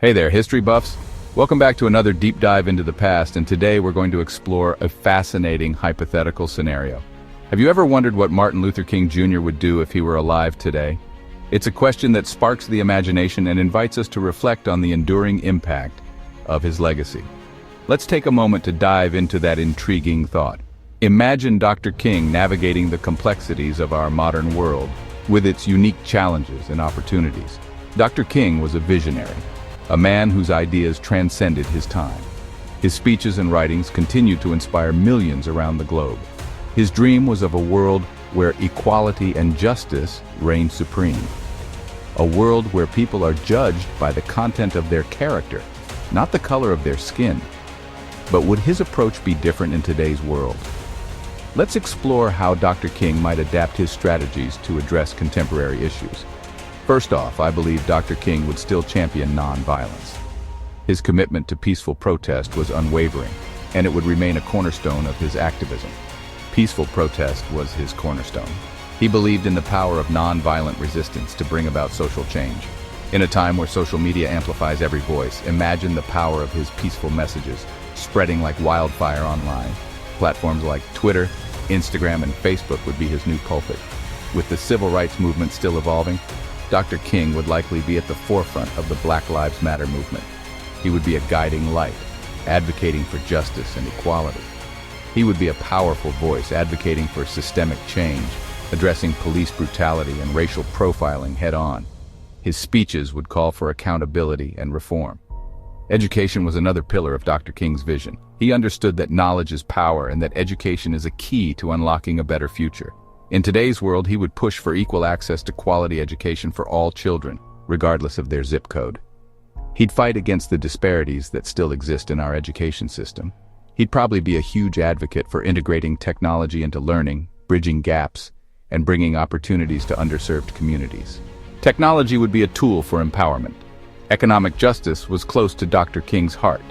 Hey there, history buffs. Welcome back to another deep dive into the past, and today we're going to explore a fascinating hypothetical scenario. Have you ever wondered what Martin Luther King Jr. would do if he were alive today? It's a question that sparks the imagination and invites us to reflect on the enduring impact of his legacy. Let's take a moment to dive into that intriguing thought. Imagine Dr. King navigating the complexities of our modern world with its unique challenges and opportunities. Dr. King was a visionary, a man whose ideas transcended his time. His speeches and writings continue to inspire millions around the globe. His dream was of a world where equality and justice reign supreme. A world where people are judged by the content of their character, not the color of their skin. But would his approach be different in today's world? Let's explore how Dr. King might adapt his strategies to address contemporary issues. First off, I believe Dr. King would still champion non-violence. His commitment to peaceful protest was unwavering, and it would remain a cornerstone of his activism. Peaceful protest was his cornerstone. He believed in the power of non-violent resistance to bring about social change. In a time where social media amplifies every voice, imagine the power of his peaceful messages spreading like wildfire online. Platforms like Twitter, Instagram, and Facebook would be his new pulpit. With the civil rights movement still evolving, Dr. King would likely be at the forefront of the Black Lives Matter movement. He would be a guiding light, advocating for justice and equality. He would be a powerful voice advocating for systemic change, addressing police brutality and racial profiling head-on. His speeches would call for accountability and reform. Education was another pillar of Dr. King's vision. He understood that knowledge is power and that education is a key to unlocking a better future. In today's world, he would push for equal access to quality education for all children, regardless of their zip code. He'd fight against the disparities that still exist in our education system. He'd probably be a huge advocate for integrating technology into learning, bridging gaps, and bringing opportunities to underserved communities. Technology would be a tool for empowerment. Economic justice was close to Dr. King's heart.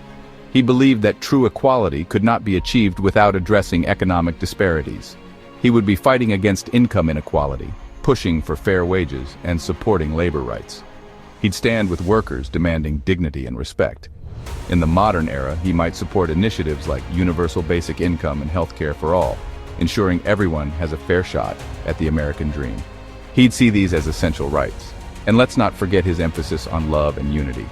He believed that true equality could not be achieved without addressing economic disparities. He would be fighting against income inequality, pushing for fair wages, and supporting labor rights. He'd stand with workers demanding dignity and respect. In the modern era, he might support initiatives like universal basic income and healthcare for all, ensuring everyone has a fair shot at the American dream. He'd see these as essential rights. And let's not forget his emphasis on love and unity.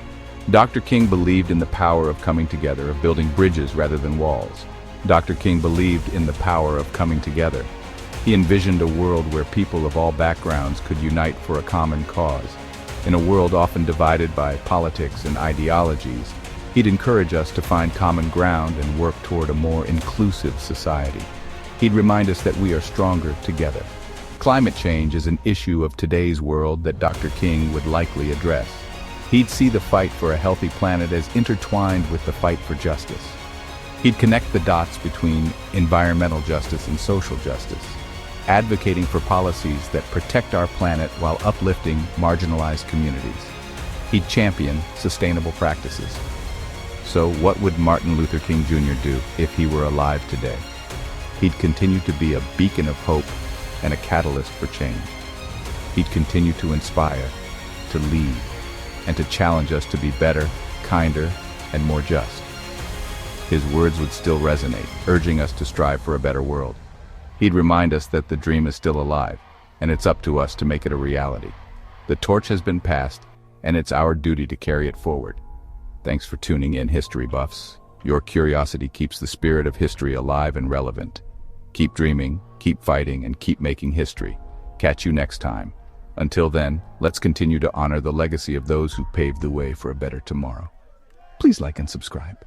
Dr. King believed in the power of coming together, of building bridges rather than walls. Dr. King believed in the power of coming together. He envisioned a world where people of all backgrounds could unite for a common cause. In a world often divided by politics and ideologies, he'd encourage us to find common ground and work toward a more inclusive society. He'd remind us that we are stronger together. Climate change is an issue of today's world that Dr. King would likely address. He'd see the fight for a healthy planet as intertwined with the fight for justice. He'd connect the dots between environmental justice and social justice, advocating for policies that protect our planet while uplifting marginalized communities. He'd champion sustainable practices. So what would Martin Luther King Jr. do if he were alive today? He'd continue to be a beacon of hope and a catalyst for change. He'd continue to inspire, to lead, and to challenge us to be better, kinder, and more just. His words would still resonate, urging us to strive for a better world. He'd remind us that the dream is still alive, and it's up to us to make it a reality. The torch has been passed, and it's our duty to carry it forward. Thanks for tuning in, history buffs. Your curiosity keeps the spirit of history alive and relevant. Keep dreaming, keep fighting, and keep making history. Catch you next time. Until then, let's continue to honor the legacy of those who paved the way for a better tomorrow. Please like and subscribe.